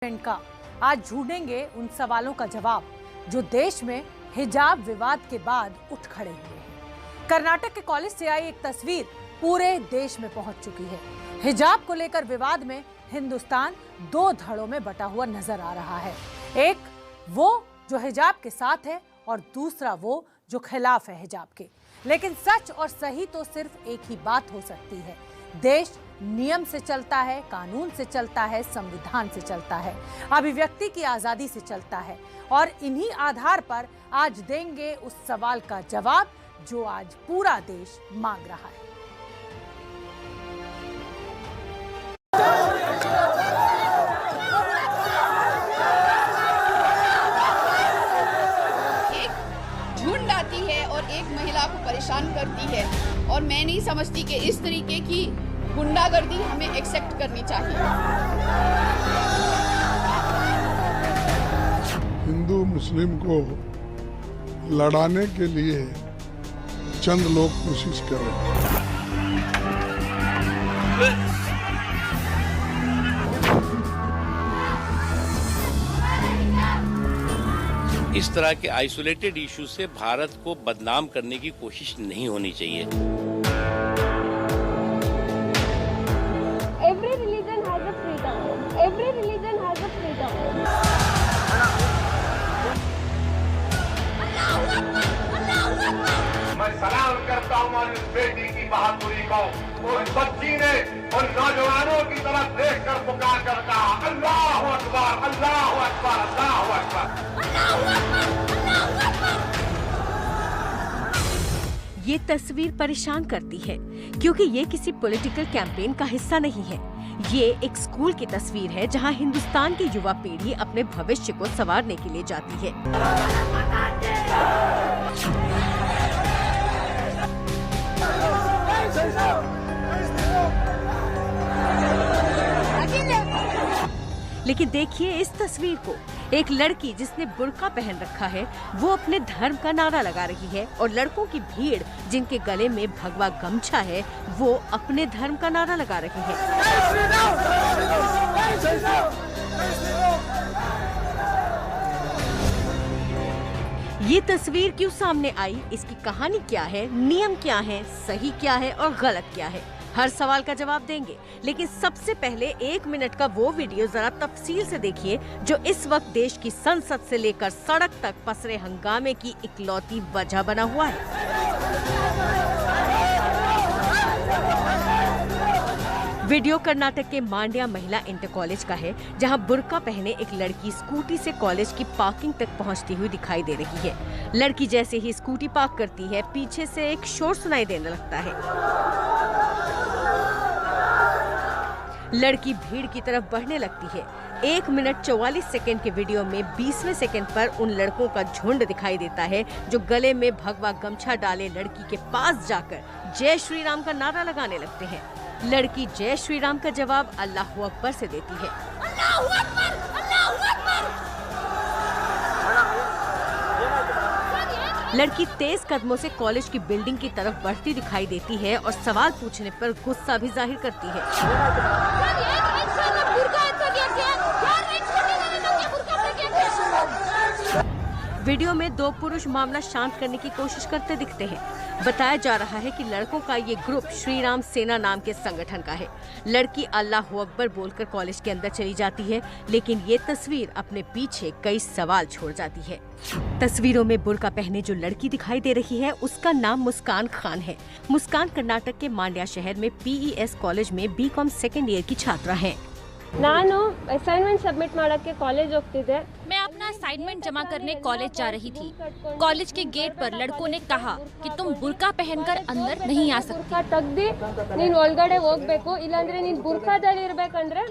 का आज ढूंढेंगे उन सवालों का जवाब जो देश में हिजाब विवाद के बाद उठ खड़े हुए हैं। कर्नाटक के कॉलेज से आई एक तस्वीर पूरे देश में पहुंच चुकी है। हिजाब को लेकर विवाद में हिंदुस्तान दो धड़ों में बटा हुआ नजर आ रहा है। एक वो जो हिजाब के साथ है और दूसरा वो जो खिलाफ है हिजाब के। लेकिन सच और सही तो सिर्फ एक ही बात हो सकती है। देश नियम से चलता है, कानून से चलता है, संविधान से चलता है, अभिव्यक्ति की आजादी से चलता है और इन्हीं आधार पर आज देंगे उस सवाल का जवाब जो आज पूरा देश मांग रहा है। एक झुंड आती है और एक महिला को परेशान करती है और मैं नहीं समझती कि इस तरीके की गुंडागर्दी हमें एक्सेप्ट करनी चाहिए। हिंदू मुस्लिम को लड़ाने के लिए चंद लोग कोशिश कर रहे हैं। इस तरह के आइसोलेटेड इशू से भारत को बदनाम करने की कोशिश नहीं होनी चाहिए। Every religion has a freedom. Every religion has a freedom. मैं सलाम करता हूँ इस बेटी की बहादुरी को। उस बच्ची ने उन नौजवानों की तरफ देखकर पुकार करता अल्लाहु अकबर, अल्लाहु अकबर, अल्लाहु अकबर। ये तस्वीर परेशान करती है क्योंकि ये किसी पॉलिटिकल कैंपेन का हिस्सा नहीं है। ये एक स्कूल की तस्वीर है जहां हिंदुस्तान की युवा पीढ़ी अपने भविष्य को संवारने के लिए जाती है। लेकिन देखिए इस तस्वीर को, एक लड़की जिसने बुर्का पहन रखा है वो अपने धर्म का नारा लगा रही है और लड़कों की भीड़ जिनके गले में भगवा गमछा है वो अपने धर्म का नारा लगा रहे हैं। ये तस्वीर क्यों सामने आई, इसकी कहानी क्या है, नियम क्या है, सही क्या है और गलत क्या है, हर सवाल का जवाब देंगे। लेकिन सबसे पहले 1 मिनट का वो वीडियो जरा तफसील से देखिए जो इस वक्त देश की संसद से लेकर सड़क तक पसरे हंगामे की इकलौती वजह बना हुआ है। वीडियो कर्नाटक के मांड्या महिला इंटर कॉलेज का है जहां बुर्का पहने एक लड़की स्कूटी से कॉलेज की पार्किंग तक पहुंचती हुई दिखाई दे रही है। लड़की जैसे ही स्कूटी पार्क करती है पीछे से एक शोर सुनाई देने लगता है। लड़की भीड़ की तरफ बढ़ने लगती है। 1 मिनट 44 सेकंड के वीडियो में 20वें सेकंड पर उन लड़कों का झुंड दिखाई देता है जो गले में भगवा गमछा डाले लड़की के पास जाकर जय श्री राम का नारा लगाने लगते हैं। लड़की जय श्री राम का जवाब अल्लाहु अकबर से देती है। अल्लाहु अकबर, अल्लाहु अकबर। लड़की तेज कदमों से कॉलेज की बिल्डिंग की तरफ बढ़ती दिखाई देती है और सवाल पूछने पर गुस्सा भी जाहिर करती है। वीडियो में 2 पुरुष मामला शांत करने की कोशिश करते दिखते हैं। बताया जा रहा है कि लड़कों का ये ग्रुप श्री राम सेना नाम के संगठन का है। लड़की अल्लाहु अकबर बोलकर कॉलेज के अंदर चली जाती है लेकिन ये तस्वीर अपने पीछे कई सवाल छोड़ जाती है। तस्वीरों में बुर्का पहने जो लड़की दिखाई दे रही है उसका नाम मुस्कान खान है। मुस्कान कर्नाटक के मांड्या शहर में PES कॉलेज में BCom सेकेंड ईयर की छात्रा है। ನಾನು ಅಸೈನ್ಮೆಂಟ್ ಸಬ್ಮಿಟ್ ಮಾಡೋಕ್ಕೆ ಕಾಲೇಜ್ ಹೋಗ್ತಿದ್ದೆ। मैं अपना असाइनमेंट जमा करने कॉलेज जा रही थी। कॉलेज के गेट पर लड़कों ने कहा कि तुम बुर्का पहनकर अंदर नहीं आ सकती। ಬುರ್ಕಾ ತೆಗ್ದಿ ನೀನು ಒಳಗಡೆ ಹೋಗಬೇಕು, ಇಲ್ಲಾಂದ್ರೆ ನೀನು ಬುರ್ಕಾದಲ್ಲಿ ಇರಬೇಕಂದ್ರೆ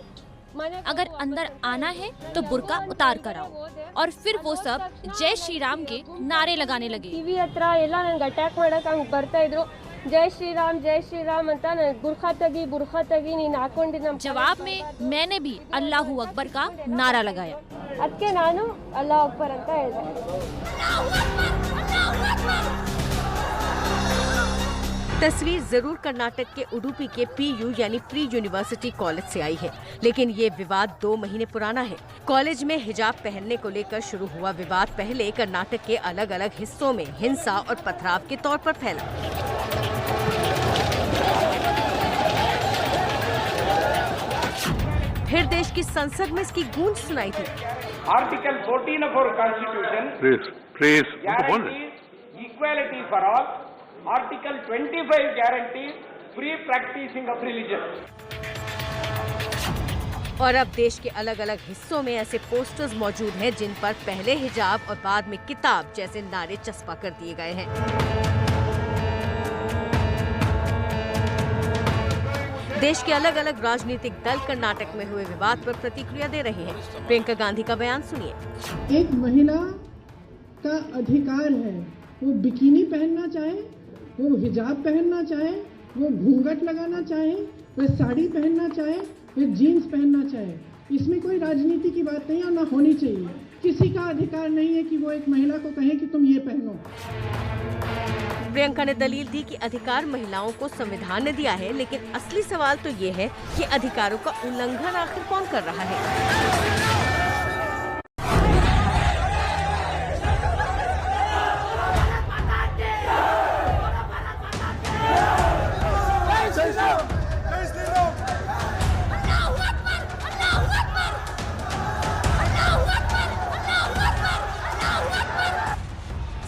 अगर अंदर आना है तो बुर्का उतार कर आओ। और फिर वो सब जय श्री राम के नारे लगाने लगे। टीवी ಹತ್ರ ಎಲ್ಲ ನನಗೆ ಅಟ್ಯಾಕ್ ಮಾಡಕ್ಕೆ ಹಂಗೆ ಬರ್ತಾ ಇದ್ರು। जय श्री राम ಅಂತ ನಾನು ಬುರ್ಕಾ ತೆಗಿ ನೀನು ಹಾಕೊಂಡಿದ್ದ। जवाब में मैंने भी अल्लाहु अकबर का नारा लगाया। ಅದಕ್ಕೆ ನಾನು ಅಲ್ಲಾಹು ಅಕ್ಬರ್ ಅಂತ ಹೇಳಿದೆ। तस्वीर जरूर कर्नाटक के उडुपी के PU यानी प्री यूनिवर्सिटी कॉलेज से आई है, लेकिन ये विवाद 2 महीने पुराना है। कॉलेज में हिजाब पहनने को लेकर शुरू हुआ विवाद पहले कर्नाटक के अलग अलग हिस्सों में हिंसा और पथराव के तौर पर फैला। फिर देश की संसद में इसकी गूंज सुनाई थी। Article 14 of our Constitution guarantees equality for all. Article 25 guarantees free practicing of religion. और अब देश के अलग अलग हिस्सों में ऐसे पोस्टर्स मौजूद हैं जिन पर पहले हिजाब और बाद में किताब जैसे नारे चस्पा कर दिए गए हैं। देश के अलग अलग राजनीतिक दल कर्नाटक में हुए विवाद पर प्रतिक्रिया दे रहे हैं। प्रियंका गांधी का बयान सुनिए। एक महिला का अधिकार है, वो बिकिनी पहनना चाहे, वो हिजाब पहनना चाहे, वो घूंघट लगाना चाहे, वो साड़ी पहनना चाहे, वो जीन्स पहनना चाहे। इसमें कोई राजनीति की बात नहीं और ना होनी चाहिए। किसी का अधिकार नहीं है कि वो एक महिला को कहे कि तुम ये पहनो। प्रियंका ने दलील दी कि अधिकार महिलाओं को संविधान ने दिया है, लेकिन असली सवाल तो ये है कि अधिकारों का उल्लंघन आखिर कौन कर रहा है।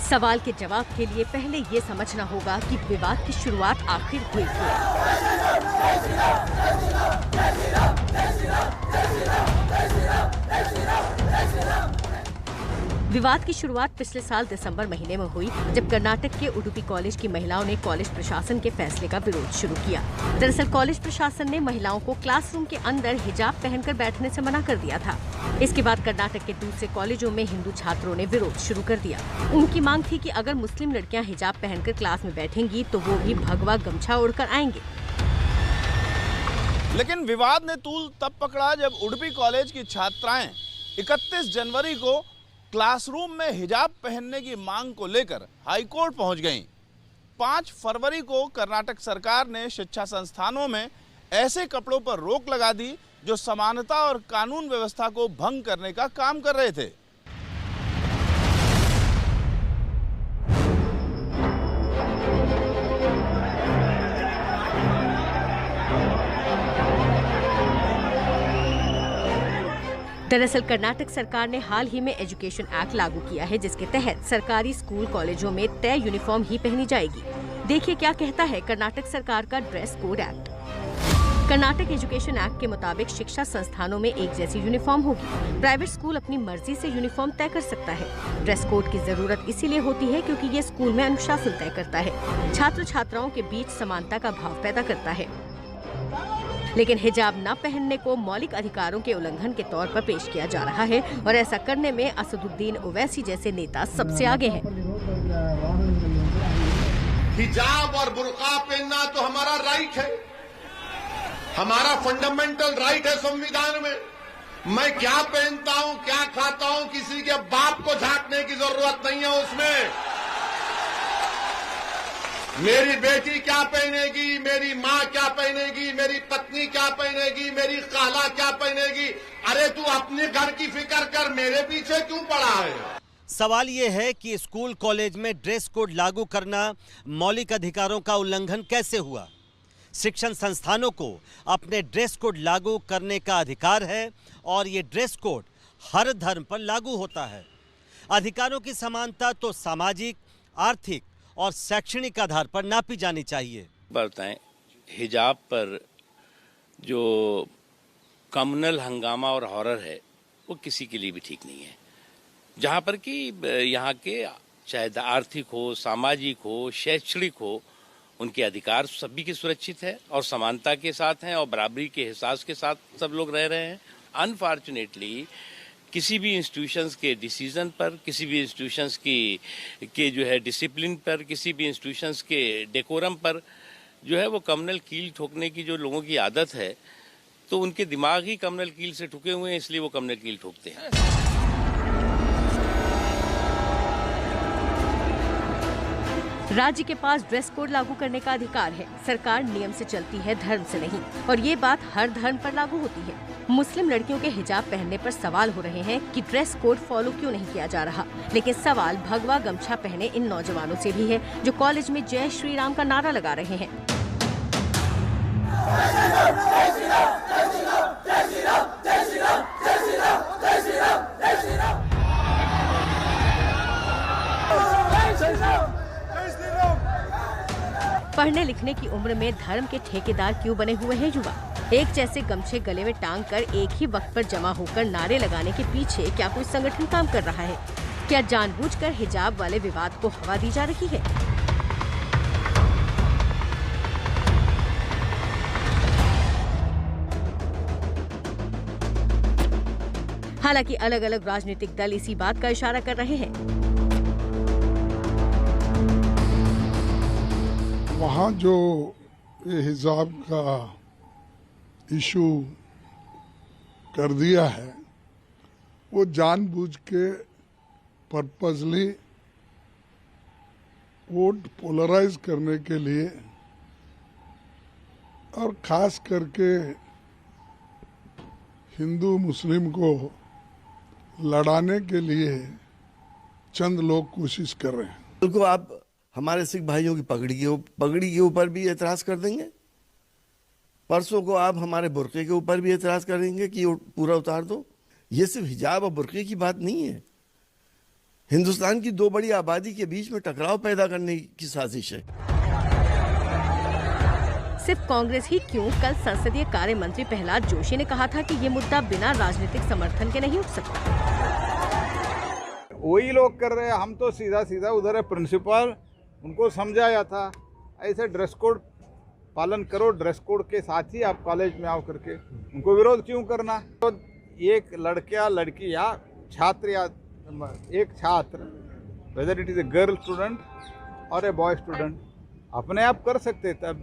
सवाल के जवाब के लिए पहले ये समझना होगा कि विवाद की शुरुआत आखिर हुई विवाद की शुरुआत पिछले साल दिसंबर महीने में हुई, जब कर्नाटक के उडुपी कॉलेज की महिलाओं ने कॉलेज प्रशासन के फैसले का विरोध शुरू किया। दरअसल कॉलेज प्रशासन ने महिलाओं को क्लासरूम के अंदर हिजाब पहनकर बैठने से मना कर दिया था। इसके बाद कर्नाटक के दूसरे कॉलेजों में हिंदू छात्रों ने विरोध शुरू कर दिया। उनकी मांग थी कि अगर मुस्लिम लड़कियां हिजाब पहनकर क्लास में बैठेंगी तो वो भी भगवा गमछा ओढ़कर आएंगे। लेकिन विवाद ने तूल तब पकड़ा जब उडुपी कॉलेज की छात्राएं 31 जनवरी को क्लासरूम में हिजाब पहनने की मांग को लेकर हाईकोर्ट पहुंच गईं। 5 फरवरी को कर्नाटक सरकार ने शिक्षा संस्थानों में ऐसे कपड़ों पर रोक लगा दी जो समानता और कानून व्यवस्था को भंग करने का काम कर रहे थे। दरअसल कर्नाटक सरकार ने हाल ही में एजुकेशन एक्ट लागू किया है, जिसके तहत सरकारी स्कूल कॉलेजों में तय यूनिफॉर्म ही पहनी जाएगी। देखिए क्या कहता है कर्नाटक सरकार का dress code act. Karnataka education act के मुताबिक शिक्षा संस्थानों में एक जैसी यूनिफॉर्म होगी। प्राइवेट स्कूल अपनी मर्जी से यूनिफॉर्म तय कर सकता है। ड्रेस कोड की जरूरत इसीलिए होती है क्योंकि ये स्कूल में अनुशासन तय करता है, छात्र छात्राओं के बीच समानता का भाव पैदा करता है। लेकिन हिजाब न पहनने को मौलिक अधिकारों के उल्लंघन के तौर पर पेश किया जा रहा है और ऐसा करने में असदुद्दीन ओवैसी जैसे नेता सबसे आगे हैं। हिजाब और बुर्का पहनना तो हमारा राइट है, हमारा फंडामेंटल राइट है संविधान में। मैं क्या पहनता हूं, क्या खाता हूं, किसी के बाप को झांकने की जरूरत नहीं है उसमें। मेरी बेटी क्या पहनेगी, मेरी माँ क्या पहनेगी, मेरी पत्नी क्या पहनेगी, मेरी खाला क्या पहनेगी। अरे तू अपने घर की फिक्र कर, मेरे पीछे क्यों पड़ा है। सवाल ये है कि स्कूल कॉलेज में ड्रेस कोड लागू करना मौलिक अधिकारों का उल्लंघन कैसे हुआ। शिक्षण संस्थानों को अपने ड्रेस कोड लागू करने का अधिकार है और ये ड्रेस कोड हर धर्म पर लागू होता है। अधिकारों की समानता तो सामाजिक, आर्थिक और शैक्षणिक आधार पर नापी जानी चाहिए। बताएं, हिजाब पर जो कम्युनल हंगामा और हॉरर है वो किसी के लिए भी ठीक नहीं है। जहाँ पर कि यहाँ के चाहे आर्थिक हो, सामाजिक हो, शैक्षणिक हो, उनके अधिकार सभी की सुरक्षित है और समानता के साथ हैं और बराबरी के एहसास के साथ सब लोग रह रहे हैं। अनफॉर्चुनेटली किसी भी इंस्टीट्यूशंस के डिसीजन पर, किसी भी इंस्टीट्यूशंस के जो है डिसिप्लिन पर, किसी भी इंस्टीट्यूशंस के डेकोरम पर जो है वो कम्युनल कील ठोकने की जो लोगों की आदत है, तो उनके दिमाग ही कम्युनल कील से ठुके हुए हैं, इसलिए वो कम्युनल कील ठोकते हैं। राज्य के पास ड्रेस कोड लागू करने का अधिकार है। सरकार नियम से चलती है, धर्म से नहीं, और ये बात हर धर्म पर लागू होती है। मुस्लिम लड़कियों के हिजाब पहनने पर सवाल हो रहे हैं कि ड्रेस कोड फॉलो क्यों नहीं किया जा रहा। लेकिन सवाल भगवा गमछा पहने इन नौजवानों से भी है जो कॉलेज में जय श्री राम का नारा लगा रहे हैं। पढ़ने लिखने की उम्र में धर्म के ठेकेदार क्यों बने हुए हैं युवा? एक जैसे गमछे गले में टांग कर एक ही वक्त पर जमा होकर नारे लगाने के पीछे क्या कोई संगठन काम कर रहा है? क्या जानबूझकर हिजाब वाले विवाद को हवा दी जा रही है? हालांकि अलग अलग राजनीतिक दल इसी बात का इशारा कर रहे हैं। वहाँ जो ये हिजाब का इशू कर दिया है वो जानबूझ के पर्पसली वोट पोलराइज करने के लिए और खास करके हिंदू मुस्लिम को लड़ाने के लिए चंद लोग कोशिश कर रहे हैं। कल को आप हमारे सिख भाइयों की पगड़ी के ऊपर भी एतराज कर देंगे, परसों को आप हमारे बुर्के के ऊपर भी एतराज करेंगे कि पूरा उतार दो। ये सिर्फ हिजाब और बुर्के की बात नहीं है, हिंदुस्तान की दो बड़ी आबादी के बीच में टकराव पैदा करने की साजिश है। सिर्फ कांग्रेस ही क्यों, कल संसदीय कार्य मंत्री प्रहलाद जोशी ने कहा था कि ये मुद्दा बिना राजनीतिक समर्थन के नहीं उठ सकता। वही लोग कर रहे हैं, हम तो सीधा सीधा उधर है प्रिंसिपल, उनको समझाया था ऐसे ड्रेस कोड पालन करो, ड्रेस कोड के साथ ही आप कॉलेज में आओ करके। उनको विरोध क्यों करना? तो एक लड़का लड़की या छात्र या एक छात्र, whether it is a girl student और ए बॉय स्टूडेंट, अपने आप कर सकते थे,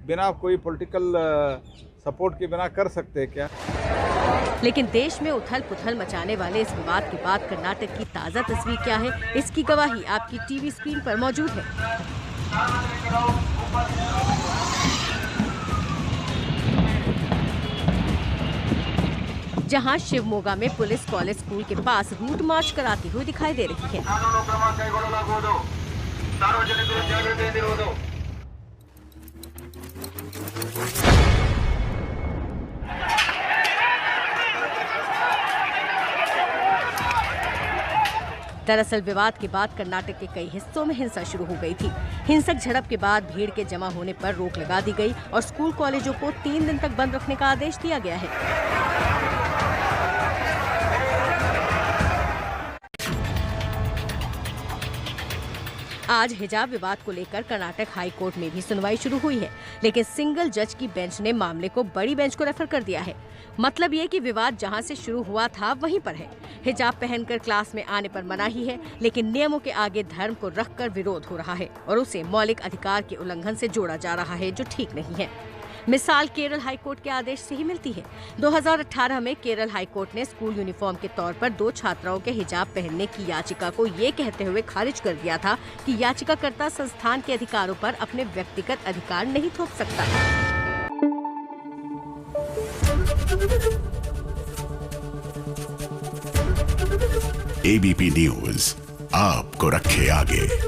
बिना कोई पॉलिटिकल सपोर्ट के बिना कर सकते क्या? लेकिन देश में उथल पुथल मचाने वाले इस विवाद के बाद कर्नाटक की ताज़ा तस्वीर क्या है, इसकी गवाही आपकी टीवी स्क्रीन पर मौजूद है। जहां शिवमोगा में पुलिस कॉलेज स्कूल के पास रूट मार्च कराती हुई दिखाई दे रही है। दरअसल विवाद के बाद कर्नाटक के कई हिस्सों में हिंसा शुरू हो गई थी। हिंसक झड़प के बाद भीड़ के जमा होने पर रोक लगा दी गई और स्कूल कॉलेजों को 3 दिन तक बंद रखने का आदेश दिया गया है। आज हिजाब विवाद को लेकर कर्नाटक हाई कोर्ट में भी सुनवाई शुरू हुई है, लेकिन सिंगल जज की बेंच ने मामले को बड़ी बेंच को रेफर कर दिया है। मतलब ये कि विवाद जहां से शुरू हुआ था वहीं पर है। हिजाब पहनकर क्लास में आने पर मनाही है, लेकिन नियमों के आगे धर्म को रखकर विरोध हो रहा है और उसे मौलिक अधिकार के उल्लंघन से जोड़ा जा रहा है, जो ठीक नहीं है। मिसाल केरल हाईकोर्ट के आदेश से ही मिलती है। 2018 में केरल हाईकोर्ट ने स्कूल यूनिफॉर्म के तौर पर 2 छात्राओं के हिजाब पहनने की याचिका को ये कहते हुए खारिज कर दिया था कि याचिकाकर्ता संस्थान के अधिकारों पर अपने व्यक्तिगत अधिकार नहीं थोप सकता। ABP न्यूज आपको रखे आगे।